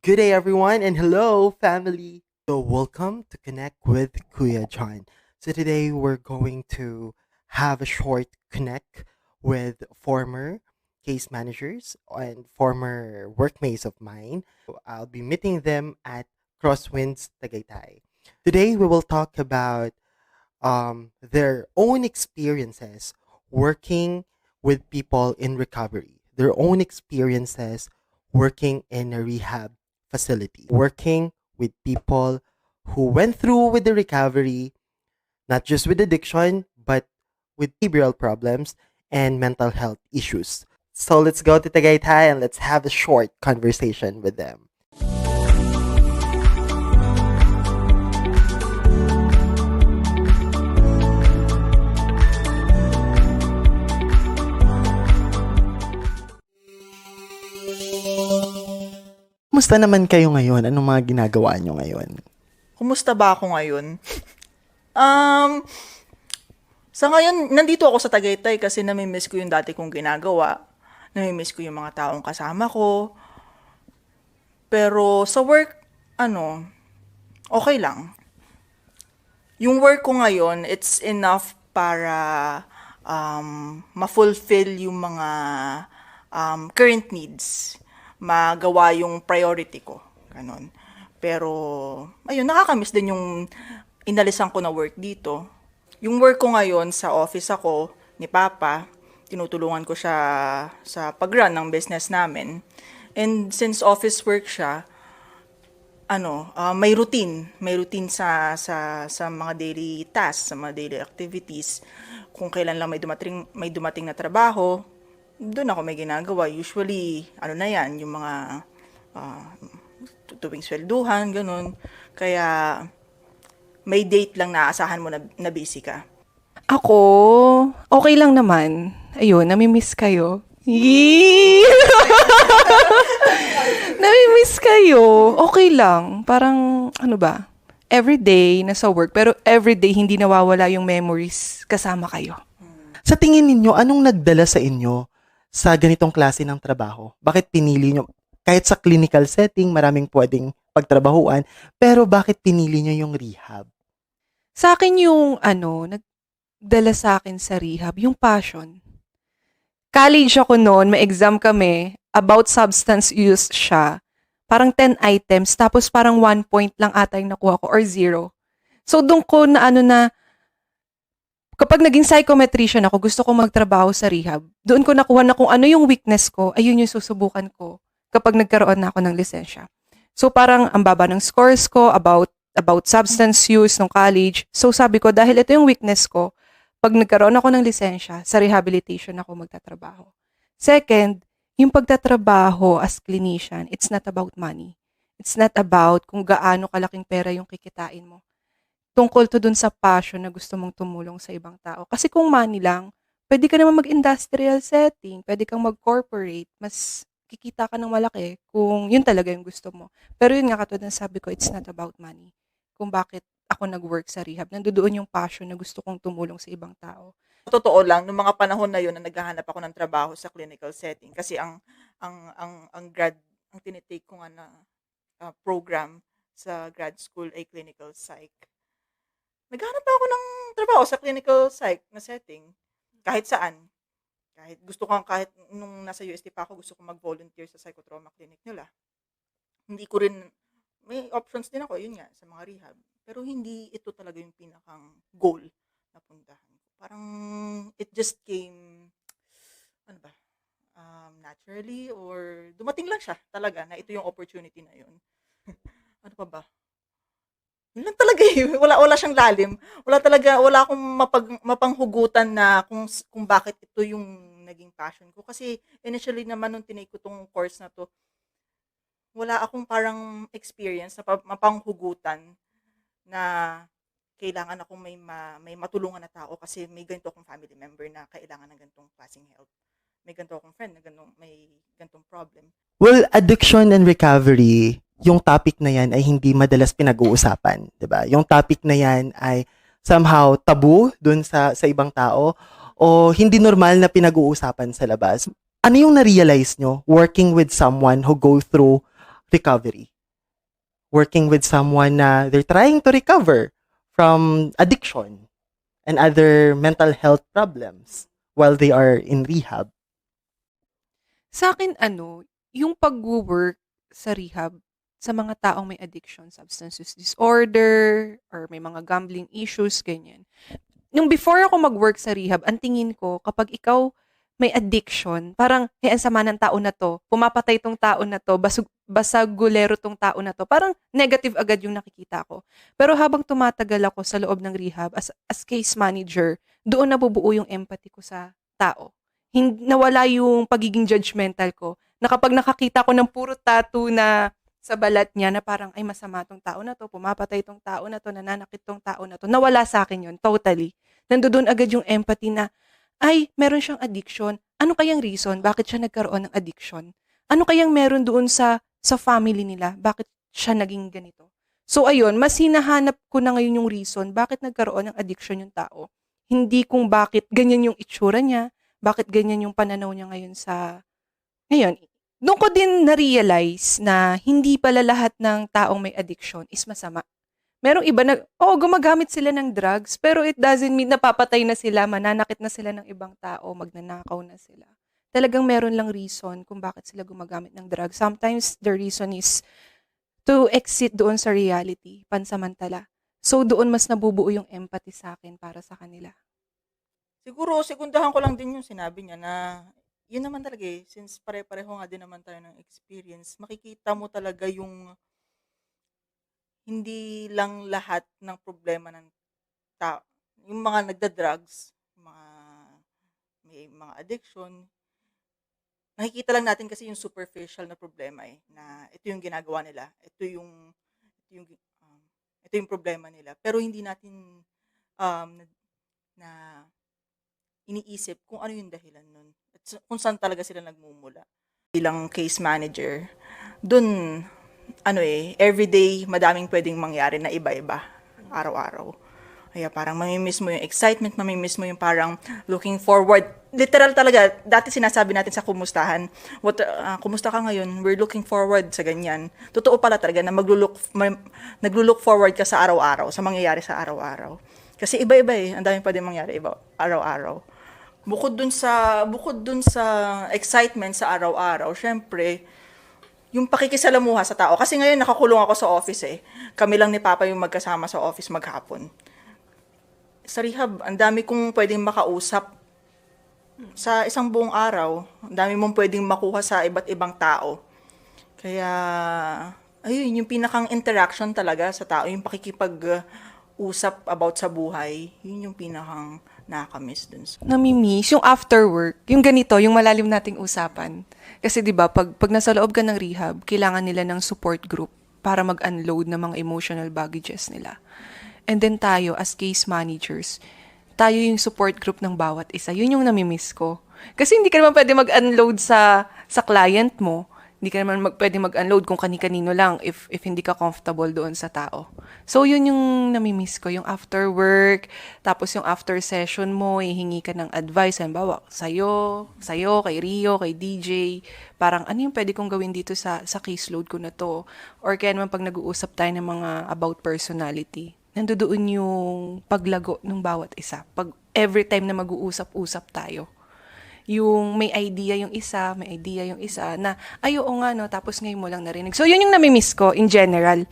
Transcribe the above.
Good day, everyone, and hello, family. So, welcome to Connect with Kuya John. So, today we're going to have a short connect with former case managers and former workmates of mine. So, I'll be meeting them at Crosswinds Tagaytay. Today, we will talk about their own experiences working with people in recovery, their own experiences working in a rehab facility, working with people who went through with the recovery, not just with addiction, but with behavioral problems and mental health issues. So let's go to Tagaytay and let's have a short conversation with them. Musta naman kayo ngayon? Anong mga ginagawa nyo ngayon? Kumusta ba ako ngayon? Um, sa ngayon, nandito ako sa Tagaytay kasi namimiss ko yung dati kong ginagawa. Namimiss ko yung mga taong kasama ko. Pero sa work, okay lang. Yung work ko ngayon, it's enough para ma-fulfill yung mga current needs. Magawa yung priority ko. Ganon. Pero, ayun, nakakamiss din yung inalisan ko na work dito. Yung work ko ngayon sa office ako ni Papa, tinutulungan ko siya sa pag-run ng business namin. And since office work siya, may routine. May routine sa mga daily tasks, sa mga daily activities. Kung kailan lang may dumating na trabaho, doon ako may ginagawa. Usually, na yan, yung mga tuwing swelduhan, ganun. Kaya, may date lang na aasahan mo na busy ka. Ako, okay lang naman. Ayun, namimiss kayo. Yee! Namimiss kayo. Okay lang. Parang, everyday nasa work, pero everyday hindi nawawala yung memories kasama kayo. Sa tingin ninyo, anong nagdala sa inyo sa ganitong klase ng trabaho? Bakit pinili nyo? Kahit sa clinical setting, maraming pwedeng pagtrabahuan, pero bakit pinili nyo yung rehab? Sa akin yung, nagdala sa akin sa rehab, yung passion. College ako noon, may exam kami, about substance use siya. Parang 10 items, tapos parang 1 point lang ata yung nakuha ko, or 0. So, doon ko na, kapag naging psychometrician ako, gusto ko magtrabaho sa rehab. Doon ko nakuha na kung ano yung weakness ko, ayun yung susubukan ko kapag nagkaroon na ako ng lisensya. So, parang ang baba ng scores ko about substance use nung college. So, sabi ko, dahil ito yung weakness ko, pag nagkaroon ako ng lisensya, sa rehabilitation ako magtatrabaho. Second, yung pagtatrabaho as clinician, it's not about money. It's not about kung gaano kalaking pera yung kikitain mo. Tungkol to dun sa passion na gusto mong tumulong sa ibang tao. Kasi kung money lang, pwede ka naman mag-industrial setting, pwede kang mag-corporate, mas kikita ka ng malaki kung yun talaga yung gusto mo. Pero yun nga, katulad ng sabi ko, it's not about money. Kung bakit ako nag-work sa rehab, nandoon yung passion na gusto kong tumulong sa ibang tao. Totoo lang, nung mga panahon na yun na naghahanap ako ng trabaho sa clinical setting, kasi ang tinitake ko nga na program sa grad school ay clinical psych. Naghahanap ako ng trabaho sa clinical psych na setting, kahit saan. Kahit nung nasa UST pa ako, gusto ko mag-volunteer sa psychotrauma clinic nila. Hindi ko rin, may options din ako, yun nga, sa mga rehab. Pero hindi ito talaga yung pinakang goal na puntahan ko. Parang, it just came, naturally, or dumating lang siya talaga na ito yung opportunity na yun. Ano pa ba? Yun lang talaga eh. Wala siyang lalim. Wala akong mapanghugutan na kung bakit ito yung naging passion ko. Kasi initially naman nung tinake ko tong course na to, wala akong parang experience na mapanghugutan na kailangan akong may matulungan na tao kasi may ganito akong family member na kailangan ng ganitong klaseng help. May ganito akong friend na may ganitong problem. Well, addiction and recovery, yung topic na yan ay hindi madalas pinag-uusapan, 'di ba? Yung topic na yan ay somehow tabu dun sa ibang tao o hindi normal na pinag-uusapan sa labas. Ano yung na-realize nyo working with someone who go through recovery. Working with someone na they're trying to recover from addiction and other mental health problems while they are in rehab. Sa akin, yung pag-work sa rehab sa mga taong may addiction, substance use disorder, or may mga gambling issues, ganyan. Nung before ako mag-work sa rehab, ang tingin ko, kapag ikaw may addiction, parang, ang sama ng tao na to, pumapatay tong tao na to, basagulero tong tao na to, parang negative agad yung nakikita ko. Pero habang tumatagal ako sa loob ng rehab, as case manager, doon nabubuo yung empathy ko sa tao. Nawala yung pagiging judgmental ko, na kapag nakakita ko ng puro tattoo na sa balat niya na parang, ay masama tong tao na to, pumapatay tong tao na to, nananakit tong tao na to, nawala sa akin yun, totally. Nandoon agad yung empathy na, ay, meron siyang addiction. Ano kayang reason? Bakit siya nagkaroon ng addiction? Ano kayang meron doon sa family nila? Bakit siya naging ganito? So ayun, mas hinahanap ko na ngayon yung reason bakit nagkaroon ng addiction yung tao. Hindi kung bakit ganyan yung itsura niya, bakit ganyan yung pananaw niya ngayon sa... Ngayon, doon ko din na-realize na hindi pala lahat ng taong may addiction is masama. Merong iba na, gumagamit sila ng drugs, pero it doesn't mean napapatay na sila, mananakit na sila ng ibang tao, magnanakaw na sila. Talagang meron lang reason kung bakit sila gumagamit ng drugs. Sometimes the reason is to exit doon sa reality, pansamantala. So doon mas nabubuo yung empathy sa akin para sa kanila. Siguro, sekundahan ko lang din yung sinabi niya na yun naman talaga since pare-pareho nga din naman tayo ng experience, makikita mo talaga yung hindi lang lahat ng problema ng tao, yung mga nagda-drugs, may mga addiction, nakikita lang natin kasi yung superficial na problema na ito yung ginagawa nila, ito yung problema nila, pero hindi natin na iniisip kung ano yung dahilan nun at kung saan talaga sila nagmumula. Bilang case manager, dun everyday madaming pwedeng mangyari na iba-iba araw-araw. Kaya parang mamimiss mo yung excitement, mamimiss mo yung parang looking forward. Literal talaga, dati sinasabi natin sa kumustahan, kumusta ka ngayon? We're looking forward sa ganyan. Totoo pala talaga na naglo-look forward ka sa araw-araw, sa mangyayari sa araw-araw. Kasi iba-iba ang daming pwedeng mangyari araw-araw. Bukod dun sa excitement sa araw-araw, syempre, yung pakikisalamuha sa tao. Kasi ngayon nakakulong ako sa office Kami lang ni Papa yung magkasama sa office maghapon. Sa rehab, ang dami kong pwedeng makausap sa isang buong araw. Ang dami mong pwedeng makuha sa iba't ibang tao. Kaya, ayun, yung pinakang interaction talaga sa tao, yung pakikipag-usap about sa buhay, yun yung pinakang nakakamiss dun. Namimiss yung after work, yung ganito, yung malalim nating usapan. Kasi 'di ba, pag nasa loob ka ng rehab, kailangan nila ng support group para mag-unload ng mga emotional baggages nila. And then tayo as case managers, tayo yung support group ng bawat isa. Yun yung namimiss ko. Kasi hindi ka naman pwede mag-unload sa client mo. Hindi ka naman pwede mag-unload kung kani-kanino lang if hindi ka comfortable doon sa tao. So, yun yung namimiss ko, yung after work, tapos yung after session mo, hihingi ka ng advice, halimbawa, sa'yo, kay Rio, kay DJ, parang ano yung pwede kong gawin dito sa caseload ko na to? Or kaya naman pag nag-uusap tayo ng mga about personality, nandoon yung paglago ng bawat isa. Pag every time na mag-uusap-usap tayo. Yung may idea yung isa na, ay oo nga no, tapos ngayon mo lang narinig. So, yun yung namimiss ko in general.